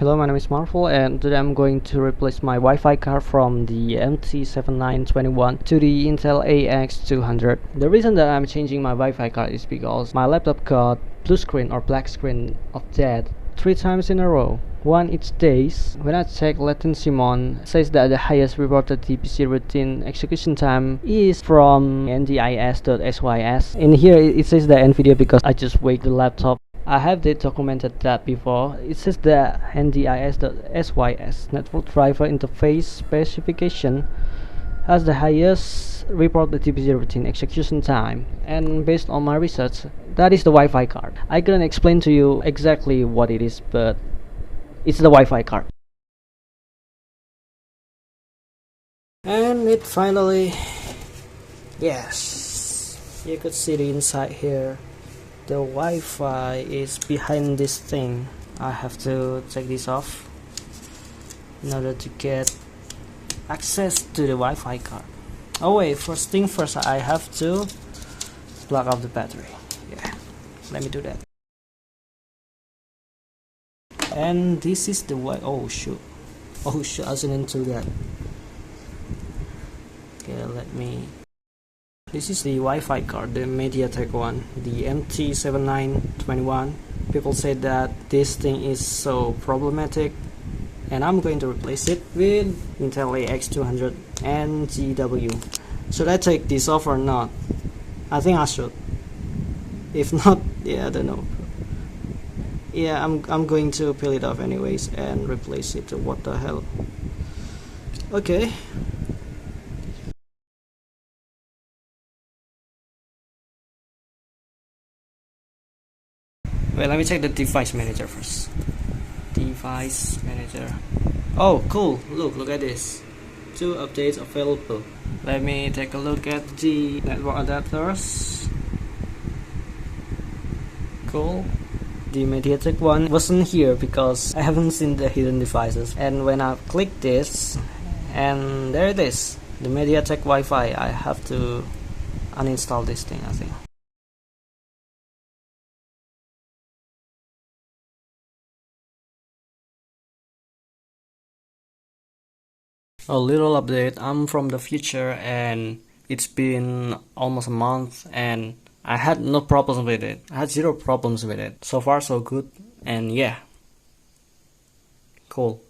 Hello, my name is Marvel, and today I'm going to replace my Wi-Fi card from the MT7921 to the Intel AX200. The reason that I'm changing my Wi-Fi card is because my laptop got blue screen or black screen of death 3 times in a row. One each days. When I check latency mon, says that the highest reported DPC routine execution time is from ndis.sys. In here it says that NVIDIA because I just wake the laptop. I have documented that before. It says the ndis.sys network driver interface specification has the highest reported TPC routine execution time, and based on my research, that is the Wi-Fi card. I couldn't explain to you exactly what it is, but it's the Wi-Fi card. And it finally, yes, you could see the inside here. The Wi-Fi is behind this thing. I have to take this off in order to get access to the Wi-Fi card. Oh wait, first thing first, I have to plug off the battery. Yeah, let me do that. And this is the oh shoot, I didn't do that. Okay, let me. This is the Wi-Fi card, the MediaTek one, the MT7921. People said that this thing is so problematic, and I'm going to replace it with Intel AX200 and GW. Should I take this off or not? I think I should. If not, yeah, I don't know. Yeah, I'm going to peel it off anyways and replace it. What the hell? Okay. Wait, let me check the device manager first. Device manager. Oh, cool. Look at this. 2 updates available. Let me take a look at the network adapters. Cool. The MediaTek one wasn't here because I haven't seen the hidden devices. And when I click this, and there it is. The MediaTek Wi-Fi. I have to uninstall this thing, I think. A little update. I'm from the future and it's been almost a month and I had no problems with it. I had 0 problems with it. So far so good, and yeah, cool.